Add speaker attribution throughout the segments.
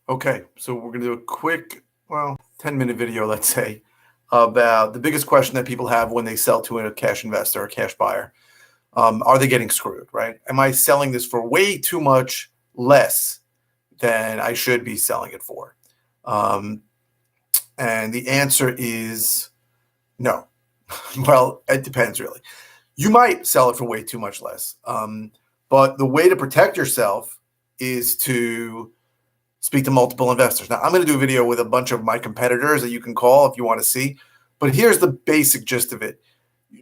Speaker 1: Okay, so we're going to do a quick, 10-minute video, let's say, about the biggest question that people have when they sell to a cash investor or cash buyer. Are they getting screwed, right? Am I selling this for way too much less than I should be selling it for? And the answer is no. Well, it depends, really. You might sell it for way too much less. But the way to protect yourself is to speak to multiple investors. Now, I'm going to do a video with a bunch of my competitors that you can call if you want to see. But here's the basic gist of it.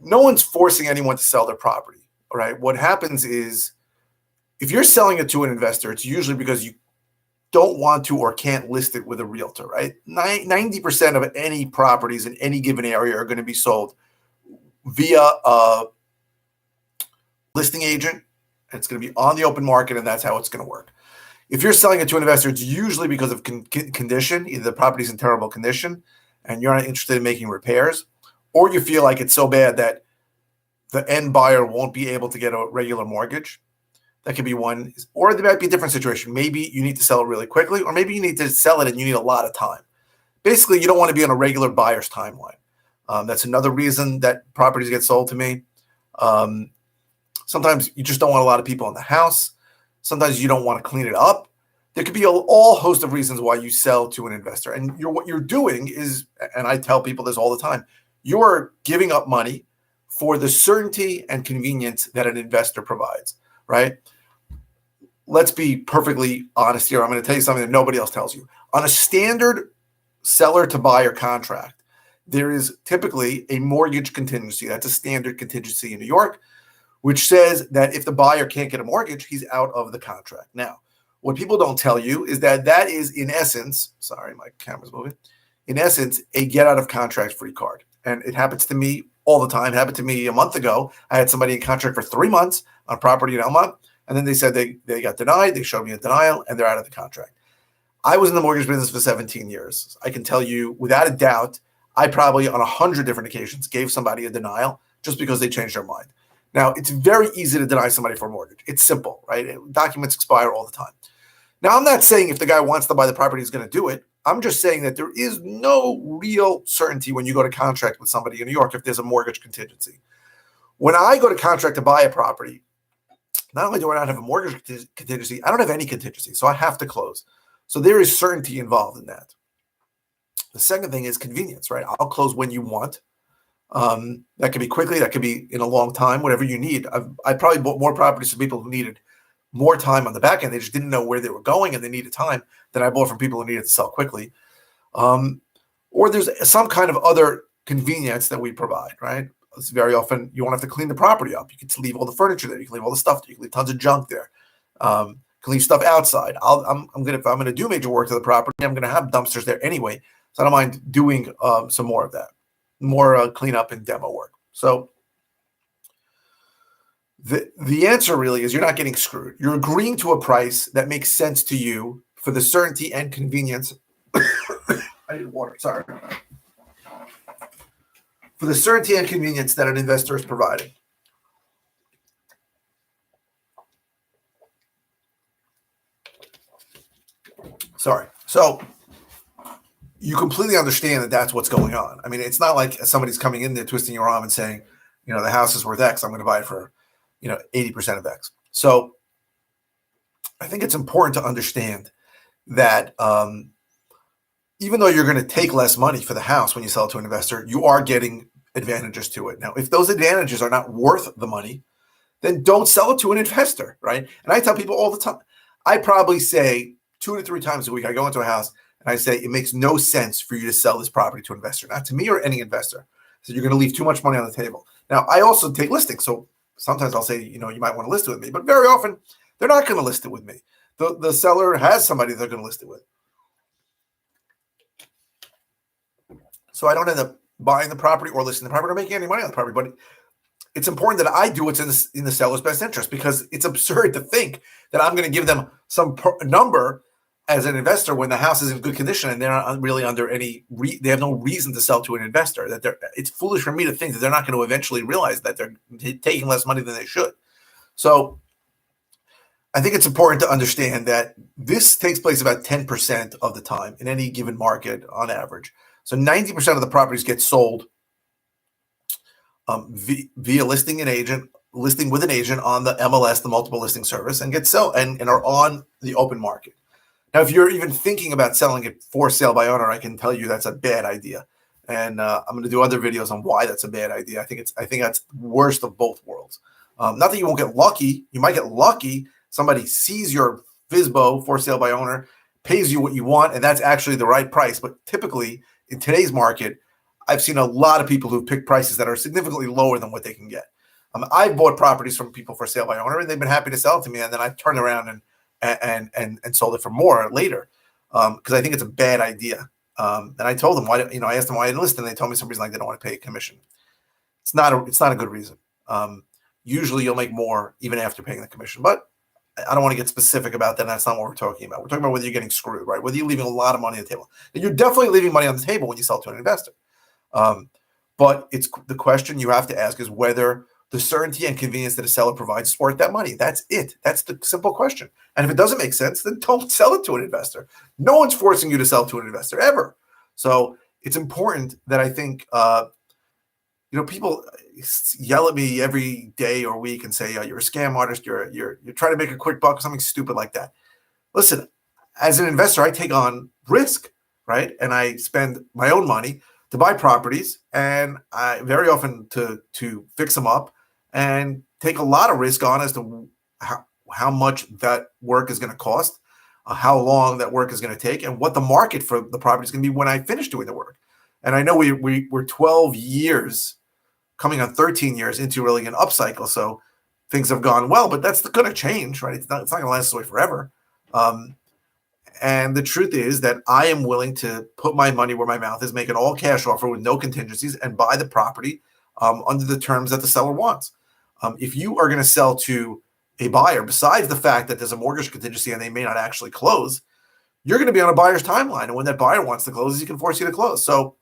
Speaker 1: No one's forcing anyone to sell their property. All right. What happens is if you're selling it to an investor, it's usually because you don't want to or can't list it with a realtor, right? 90% of any properties in any given area are going to be sold via a listing agent. And it's going to be on the open market, and that's how it's going to work. If you're selling it to an investor, it's usually because of condition. Either the property's in terrible condition and you're not interested in making repairs, or you feel like it's so bad that the end buyer won't be able to get a regular mortgage. That could be one. Or there might be a different situation. Maybe you need to sell it really quickly, or maybe you need to sell it and you need a lot of time. Basically, you don't want to be on a regular buyer's timeline. That's another reason that properties get sold to me. Sometimes you just don't want a lot of people in the house. Sometimes you don't want to clean it up. There could be a whole host of reasons why you sell to an investor. And what you're doing is, and I tell people this all the time, you're giving up money for the certainty and convenience that an investor provides, right? Let's be perfectly honest here. I'm going to tell you something that nobody else tells you. On a standard seller to buyer contract, there is typically a mortgage contingency. That's a standard contingency in New York, which says that if the buyer can't get a mortgage, he's out of the contract. Now, what people don't tell you is that that is, in essence, sorry, my camera's moving, in essence, a get out of contract free card. And it happens to me all the time. It happened to me a month ago. I had somebody in contract for 3 months on property in Elmont, and then they said they got denied. They showed me a denial, and they're out of the contract. I was in the mortgage business for 17 years. I can tell you without a doubt, I probably on 100 different occasions gave somebody a denial just because they changed their mind. Now, it's very easy to deny somebody for a mortgage. It's simple, right? Documents expire all the time. Now, I'm not saying if the guy wants to buy the property, he's going to do it. I'm just saying that there is no real certainty when you go to contract with somebody in New York if there's a mortgage contingency. When I go to contract to buy a property, not only do I not have a mortgage contingency, I don't have any contingency, so I have to close. So there is certainty involved in that. The second thing is convenience, right? I'll close when you want. That could be quickly, that could be in a long time, whatever you need. I probably bought more properties from people who needed more time on the back end. They just didn't know where they were going and they needed time than I bought from people who needed to sell quickly. Or there's some kind of other convenience that we provide, right? It's very often you won't have to clean the property up. You can leave all the furniture there. You can leave all the stuff there. You can leave tons of junk there. You can leave stuff outside. If I'm going to do major work to the property, I'm going to have dumpsters there anyway. So I don't mind doing some more of that, more cleanup and demo work. So the answer really is you're not getting screwed. You're agreeing to a price that makes sense to you for the certainty and convenience. I need water, sorry. For the certainty and convenience that an investor is providing. Sorry. So you completely understand that that's what's going on. I mean, it's not like somebody's coming in there twisting your arm and saying, the house is worth X. I'm going to buy it for, 80% of X. So I think it's important to understand that even though you're going to take less money for the house when you sell it to an investor, you are getting advantages to it. Now, if those advantages are not worth the money, then don't sell it to an investor, right? And I tell people all the time, I probably say 2 to 3 times a week, I go into a house and I say, it makes no sense for you to sell this property to an investor, not to me or any investor. So you're going to leave too much money on the table. Now, I also take listings. So sometimes I'll say, you might want to list it with me, but very often they're not going to list it with me. The seller has somebody they're going to list it with. So I don't end up buying the property or listing the property or making any money on the property. But it's important that I do what's in the seller's best interest, because it's absurd to think that I'm going to give them some number as an investor when the house is in good condition and they're not really under any, they have no reason to sell to an investor. It's foolish for me to think that they're not going to eventually realize that they're taking less money than they should. So I think it's important to understand that this takes place about 10% of the time in any given market on average. So 90% of the properties get sold via listing with an agent on the MLS, the multiple listing service, and and are on the open market. Now, if you're even thinking about selling it for sale by owner, I can tell you that's a bad idea. And I'm going to do other videos on why that's a bad idea. I think that's the worst of both worlds. Not that you won't get lucky. You might get lucky. Somebody sees your FSBO for sale by owner, pays you what you want, and that's actually the right price. But typically in today's market, I've seen a lot of people who've picked prices that are significantly lower than what they can get. I've bought properties from people for sale by owner, and they've been happy to sell it to me, and then I turned around and sold it for more later because I think it's a bad idea. And I told them I asked them why I didn't list, and they told me some reason like they don't want to pay a commission. It's not a good reason. Usually you'll make more even after paying the commission, but I don't want to get specific about that. That's not what we're talking about. We're talking about whether you're getting screwed, right? Whether you're leaving a lot of money on the table. And you're definitely leaving money on the table when you sell to an investor. But it's the question you have to ask is whether the certainty and convenience that a seller provides is worth that money. That's it. That's the simple question. And if it doesn't make sense, then don't sell it to an investor. No one's forcing you to sell to an investor ever. So it's important that I think, people yell at me every day or week and say, you're a scam artist. You're trying to make a quick buck or something stupid like that. Listen, as an investor, I take on risk, right? And I spend my own money to buy properties, and I very often to fix them up and take a lot of risk on as to how much that work is going to cost, how long that work is going to take, and what the market for the property is going to be when I finish doing the work. And I know we're 12 years, coming on 13 years into really an upcycle, so things have gone well, but that's going to change, right? It's not going to last this way forever. And the truth is that I am willing to put my money where my mouth is, make an all cash offer with no contingencies, and buy the property under the terms that the seller wants. If you are going to sell to a buyer, besides the fact that there's a mortgage contingency and they may not actually close, you're going to be on a buyer's timeline. And when that buyer wants to close, he can force you to close. So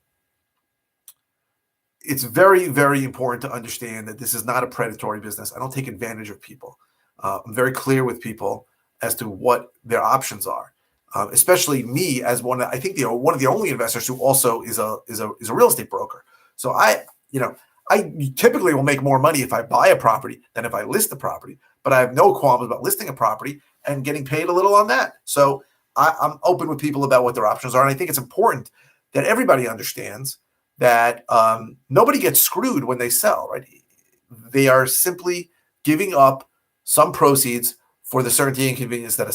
Speaker 1: it's very, very important to understand that this is not a predatory business. I don't take advantage of people. I'm very clear with people as to what their options are. Especially me as one of the only investors who also is a real estate broker. So I typically will make more money if I buy a property than if I list the property, but I have no qualms about listing a property and getting paid a little on that. So I'm open with people about what their options are. And I think it's important that everybody understands that nobody gets screwed when they sell, right? They are simply giving up some proceeds for the certainty and convenience that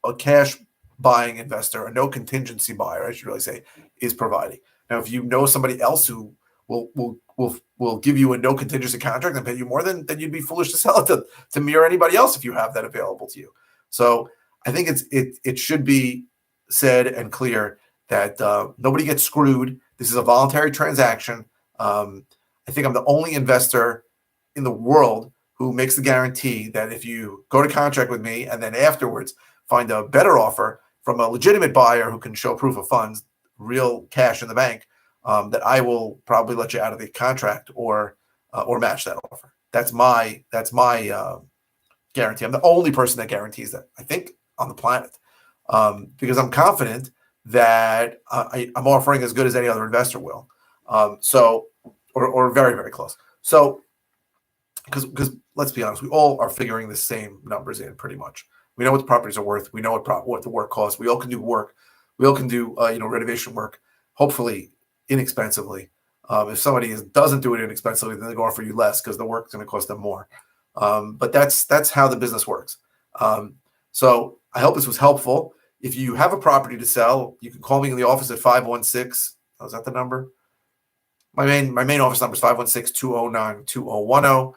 Speaker 1: a cash buying investor, or no contingency buyer, I should really say, is providing. Now, if you know somebody else who will give you a no contingency contract and pay you more, then you'd be foolish to sell it to me or anybody else if you have that available to you. So I think it should be said and clear that nobody gets screwed. This is a voluntary transaction. I think I'm the only investor in the world who makes the guarantee that if you go to contract with me and then afterwards find a better offer from a legitimate buyer who can show proof of funds, real cash in the bank, that I will probably let you out of the contract or match that offer. That's my guarantee. I'm the only person that guarantees that, I think, on the planet, because I'm confident that I'm offering as good as any other investor will. Or very, very close. So, because let's be honest, we all are figuring the same numbers in pretty much. We know what the properties are worth. We know what the work costs. We all can do work. We all can do renovation work, hopefully inexpensively. If somebody doesn't do it inexpensively, then they're going to offer you less because the work's going to cost them more. But that's how the business works. So I hope this was helpful. If you have a property to sell, you can call me in the office at 516. Is that the number? My main office number is 516-209-2010.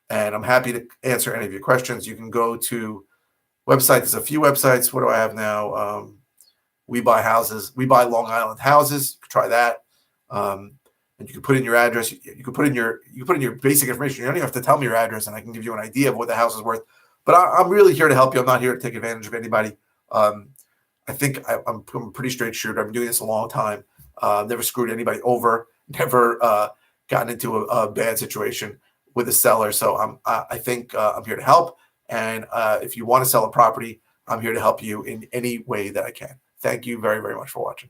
Speaker 1: And I'm happy to answer any of your questions. You can go to website. There's a few websites. What do I have now? We Buy Houses. We Buy Long Island Houses. You can try that. And you can put in your address. You can put in your basic information. You don't even have to tell me your address, and I can give you an idea of what the house is worth. But I'm really here to help you. I'm not here to take advantage of anybody. I think I'm a pretty straight shooter. I've been doing this a long time. Never screwed anybody over. Never gotten into a bad situation with a seller. So I think I'm here to help. And if you want to sell a property, I'm here to help you in any way that I can. Thank you very, very much for watching.